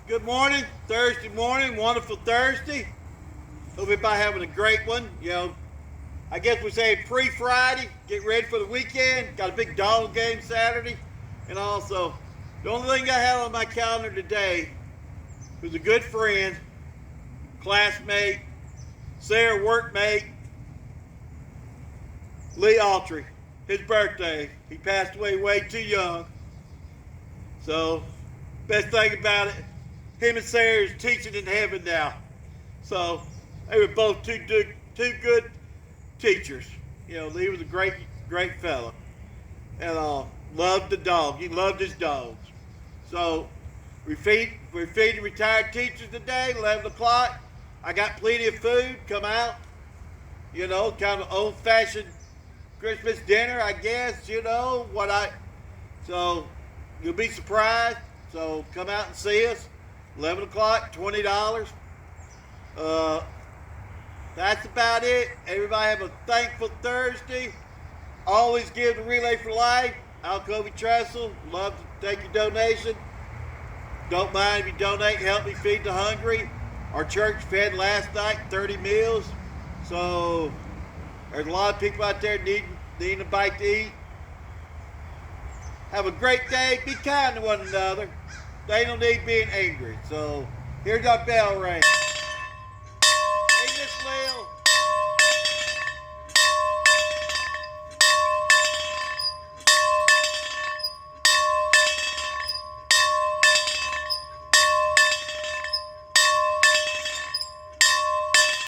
Good morning, Thursday morning, wonderful Thursday. Hope everybody having a great one. I guess we say pre-Friday, get ready for the weekend. Got a big dog game Saturday. And also, the only thing I had on my calendar today was a good friend, classmate, Sarah workmate, Lee Autry. His birthday. He passed away way too young. So, best thing about it, him and Sarah is teaching in heaven now. So, they were both two good teachers. Lee was a great fella. And loved the dog. He loved his dogs. So, we're feeding retired teachers today, 11 o'clock. I got plenty of food. Come out. Kind of old-fashioned Christmas dinner, I guess. So, you'll be surprised. So, come out and see us. 11 o'clock, $20. That's about it. Everybody have a thankful Thursday. Always give to Relay for Life. Al Kobe Trestle. Love to take your donation. Don't mind if you donate. Help me feed the hungry. Our church fed last night 30 meals. So there's a lot of people out there needing a bite to eat. Have a great day. Be kind to one another. They don't need being angry. So here's our bell ring.